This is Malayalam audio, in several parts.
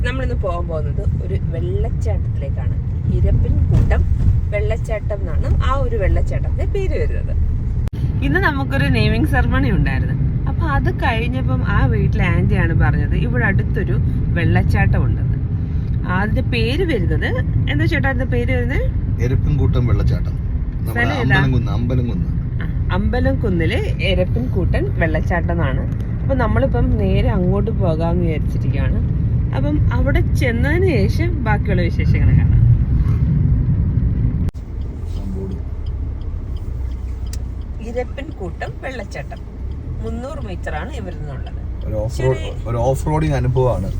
നമ്മളിന്ന് പോകാൻ പോകുന്നത് ഒരു വെള്ളച്ചാട്ടത്തിലേക്കാണ്. ഇരപ്പിൻകൂട്ടം വെള്ളച്ചാട്ടം എന്നാണ് ആ ഒരു വെള്ളച്ചാട്ടത്തിന്റെ പേര് വരുന്നത്. ഇന്ന് നമുക്കൊരു നെയിമിംഗ് സെറമണി ഉണ്ടായിരുന്നു. അപ്പൊ അത് കഴിഞ്ഞപ്പം ആ വീട്ടിലെ ആന്റിയാണ് പറഞ്ഞത് ഇവിടെ അടുത്തൊരു വെള്ളച്ചാട്ടം ഉണ്ടെന്ന്. അതിന്റെ പേര് വരുന്നത് എന്താ ചേട്ടാ? അതിന്റെ പേര് വരുന്നത് എരപ്പിൻകൂട്ടം വെള്ളച്ചാട്ടം. അമ്പലംകുന്നിലെ എരപ്പിൻകൂട്ടൻ വെള്ളച്ചാട്ടം എന്നാണ്. അപ്പൊ നമ്മളിപ്പം നേരെ അങ്ങോട്ട് പോകാമെന്ന് വിചാരിച്ചിരിക്കുകയാണ്. അപ്പം അവിടെ ചെന്നതിന് ശേഷം ബാക്കിയുള്ള വിശേഷങ്ങൾ കാണാം. ഇരപ്പിൻകൂട്ടം വെള്ളച്ചാട്ടം 300 മീറ്ററാണ് ഇവിടെ നിന്നുള്ളത്. ഒരു ഓഫ് റോഡിങ് അനുഭവമാണ്.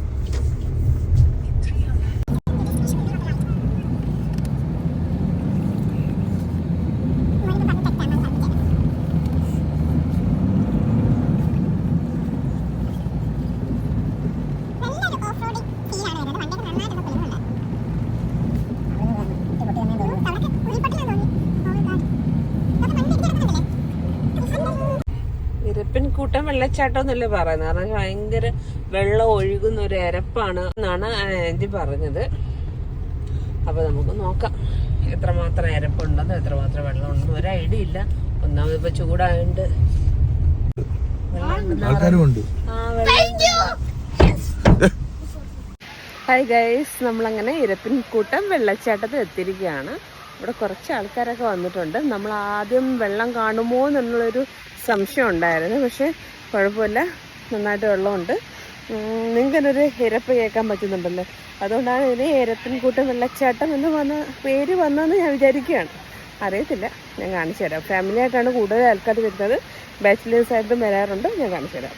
ഇരപ്പിൻകൂട്ടം വെള്ളച്ചാട്ടം എന്നല്ലേ പറയുന്നത്. കാരണം ഭയങ്കര വെള്ളം ഒഴുകുന്ന ഒരു എരപ്പാണ് എന്നാണ് ആന്റി പറഞ്ഞത്. അപ്പൊ നമുക്ക് നോക്കാം എത്രമാത്രം എരപ്പുണ്ടെന്നോ എത്രമാത്രം വെള്ളം ഉണ്ടെന്നോ ഒരു ഐഡിയ ഇല്ല. ഒന്നാമത് ഇപ്പൊ ചൂടായോണ്ട് ഹായ് ഗൈസ്, നമ്മളങ്ങനെ ഇരപ്പിൻകൂട്ടം വെള്ളച്ചാട്ടത്തിൽ എത്തിയിരിക്കുകയാണ്. ഇവിടെ കുറച്ച് ആൾക്കാരൊക്കെ വന്നിട്ടുണ്ട്. നമ്മൾ ആദ്യം വെള്ളം കാണുമോ എന്നുള്ളൊരു സംശയം ഉണ്ടായിരുന്നു. പക്ഷെ കുഴപ്പമില്ല, നന്നായിട്ട് വെള്ളമുണ്ട്. നിങ്ങൾക്കൊരു ഇരപ്പ് കേൾക്കാൻ പറ്റുന്നുണ്ടല്ലോ. അതുകൊണ്ടാണ് ഇതിന് ഇരപ്പിൻകൂട്ടം വെള്ളച്ചാട്ടം എന്ന് പേര് വന്നതെന്ന് ഞാൻ വിചാരിക്കുകയാണ്. അറിയത്തില്ല, ഞാൻ കാണിച്ചു തരാം. ഫാമിലി ആയിട്ടാണ് കൂടുതൽ ആൾക്കാർ വരുന്നത്. ബാച്ചിലേഴ്സായിട്ടും വരാറുണ്ട്. ഞാൻ കാണിച്ചു തരാം.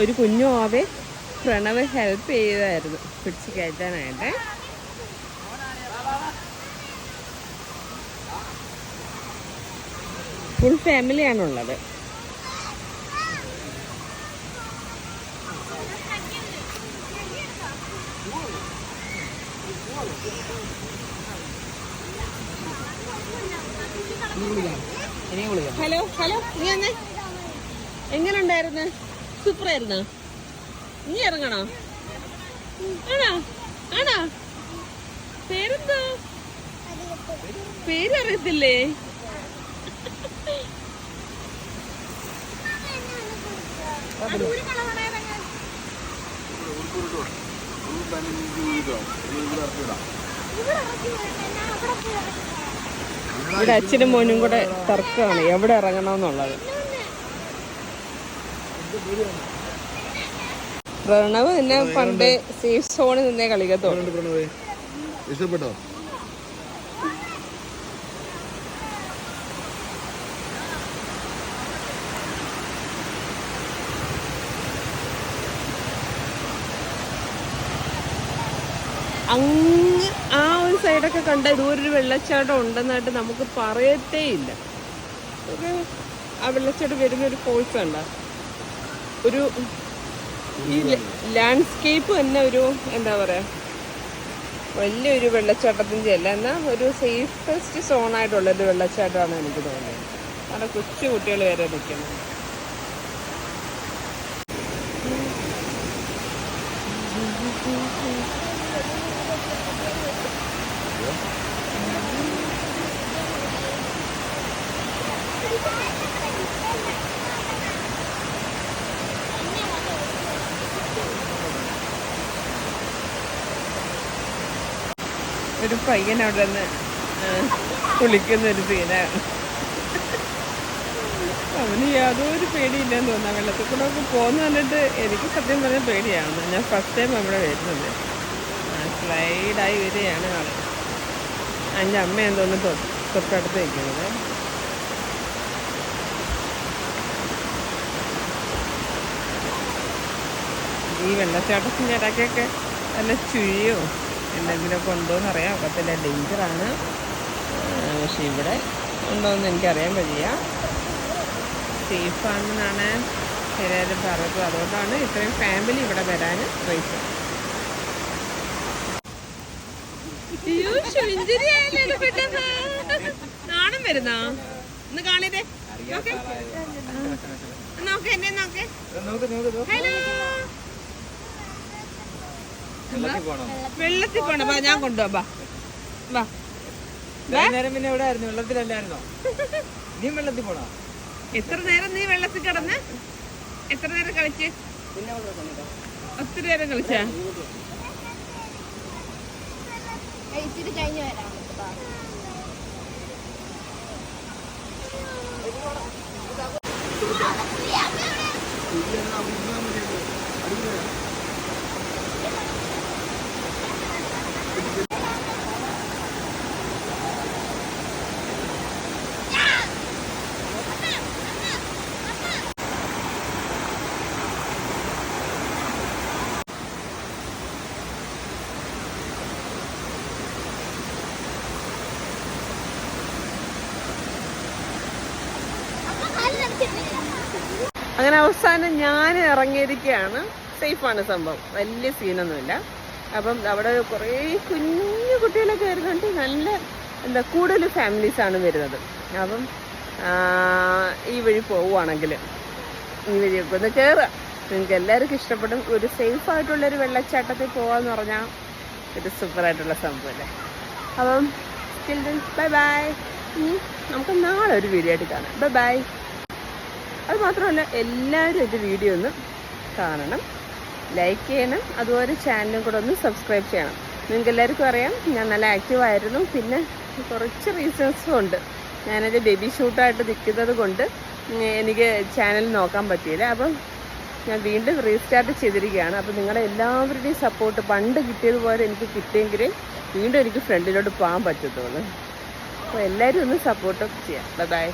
ഒരു കുഞ്ഞു ആവെ പ്രണവ് ഹെൽപ്പ് ചെയ്തായിരുന്നു പിടിച്ച് കയറ്റാനായിട്ട്. ഫുൾ ഫാമിലിയാണുള്ളത്. ഹലോ ഹലോ, നീ വന്നേ. എങ്ങനെ ഉണ്ടായിരുന്നു? സൂപ്പറായിരുന്നോ? നീ ഇറങ്ങണോ? ആണോ ആണോ? പേരെന്തോ? പേരറിയത്തില്ലേ? ഇവിടെ അച്ഛനും മോനും കൂടെ തർക്കമാണ് എവിടെ ഇറങ്ങണമെന്നുള്ളത്. പ്രണവ് എന്നെ പണ്ട് സേഫ് സോണിൽ നിന്നേ കളിക്കത്തുള്ളൂ. ഇഷ്ടപ്പെട്ടോ? അങ്ങ് ആ ഒരു സൈഡൊക്കെ കണ്ട ഇതുപോലൊരു വെള്ളച്ചാട്ടം ഉണ്ടെന്നായിട്ട് നമുക്ക് പറയത്തേ ഇല്ല. ആ വെള്ളച്ചാട്ടം വരുന്ന ഒരു ഫോഴ്സ് കണ്ട ഒരു ഈ ലാൻഡ്സ്കേപ്പ് തന്നെ ഒരു എന്താ പറയാ വലിയൊരു വെള്ളച്ചാട്ടത്തിൻ്റെ അല്ല, എന്നാൽ ഒരു സേഫസ്റ്റ് സോണായിട്ടുള്ളൊരു വെള്ളച്ചാട്ടമാണ് എനിക്ക് തോന്നുന്നത്. അവിടെ കൊച്ചു കുട്ടികൾ വരെ നിൽക്കുന്നത്. ഒരു പയ്യൻ അവിടെ നിന്ന് കുളിക്കുന്നൊരു സീനാണ്. അവന് യാതൊരു പേടിയില്ലെന്ന് തോന്നാം. വെള്ളത്തിൽ കൂടെ ഒക്കെ പോകുന്ന കണ്ടിട്ട് എനിക്ക് സത്യം പറഞ്ഞാൽ പേടിയാണ്. ഞാൻ ഫസ്റ്റ് ടൈം അവിടെ വരുന്നത്. സ്ലൈഡായി വരികയാണ് ആള്. എൻ്റെ അമ്മ എന്തോന്ന് തൊട്ടടുത്ത് വയ്ക്കുന്നത്. ഈ വെള്ളച്ചാട്ടത്തിൻ്റെ ഇടയ്ക്കൊക്കെ നല്ല ചുഴിയോ എന്തെങ്കിലുമൊക്കെ ഉണ്ടോയെന്ന് അറിയാൻ ഒക്കത്തില്ല. ഡേഞ്ചറാണ്. പക്ഷെ ഇവിടെ ഉണ്ടോയെന്ന് എനിക്കറിയാൻ കഴിയില്ല. സേഫാണെന്നാണ് എല്ലാവരും പറഞ്ഞത്. അതുകൊണ്ടാണ് ഇത്രയും ഫാമിലി ഇവിടെ വരാൻ റീസൺ. നാണം വരുന്നോ? ഒന്ന് കാണിതേ, നോക്ക് എന്നെ നോക്ക്. ഹലോ, വെള്ളത്തിൽ പോണ ഞാൻ കൊണ്ടുപോവാ. വാ, പിന്നെ എവിടെ ആയിരുന്നു? വെള്ളത്തിലല്ലായിരുന്നോ? നീ വെള്ളത്തിൽ പോണോ? എത്ര നേരം നീ വെള്ളത്തിൽ കിടന്ന്? എത്ര നേരം കളിച്ച്? ഒത്തിരി നേരം കളിച്ചാ? ഇച്ചിരി കഴിഞ്ഞ് വരാം. അങ്ങനെ അവസാനം ഞാൻ ഇറങ്ങിയിരിക്കുകയാണ്. സേഫാണ് സംഭവം, വലിയ സീനൊന്നുമില്ല. അപ്പം അവിടെ കുറേ കുഞ്ഞു കുട്ടികളൊക്കെ വരുന്നുണ്ട്. നല്ല കൂടുതൽ ഫാമിലീസാണ് വരുന്നത്. അപ്പം ഈ വഴി പോവുകയാണെങ്കിൽ ഈ വഴിയൊക്കെ ഒന്ന് കയറുക. നിങ്ങൾക്ക് എല്ലാവർക്കും ഇഷ്ടപ്പെടും. ഒരു സേഫായിട്ടുള്ളൊരു വെള്ളച്ചാട്ടത്തിൽ പോകാമെന്ന് പറഞ്ഞാൽ ഒരു സൂപ്പറായിട്ടുള്ള സംഭവമല്ലേ. അപ്പം ചിൽഡ്രൻ ബൈ ബൈ. നമുക്ക് നാളെ ഒരു വീഡിയോ ആയിട്ട് കാണാം. Bye bye. അത് മാത്രമല്ല, എല്ലാവരും ഇത് വീഡിയോ ഒന്ന് കാണണം, ലൈക്ക് ചെയ്യണം, അതുപോലെ ചാനലും കൂടെ ഒന്ന് സബ്സ്ക്രൈബ് ചെയ്യണം. നിങ്ങൾക്ക് എല്ലാവർക്കും അറിയാം ഞാൻ നല്ല ആക്റ്റീവായിരുന്നു. പിന്നെ കുറച്ച് റീസൺസും ഉണ്ട്. ഞാനത് ബേബി ഷൂട്ടായിട്ട് നിൽക്കുന്നത് കൊണ്ട് എനിക്ക് ചാനൽ നോക്കാൻ പറ്റിയില്ല. അപ്പം ഞാൻ വീണ്ടും റീസ്റ്റാർട്ട് ചെയ്തിരിക്കുകയാണ്. അപ്പം നിങ്ങളുടെ എല്ലാവരുടെയും സപ്പോർട്ട് പണ്ട് കിട്ടിയതുപോലെ എനിക്ക് കിട്ടിയെങ്കിൽ വീണ്ടും എനിക്ക് ഫ്രണ്ടിലോട്ട് പോകാൻ പറ്റത്തുള്ളൂ. അപ്പോൾ എല്ലാവരും ഒന്ന് സപ്പോർട്ടൊക്കെ ചെയ്യാം. Bye bye.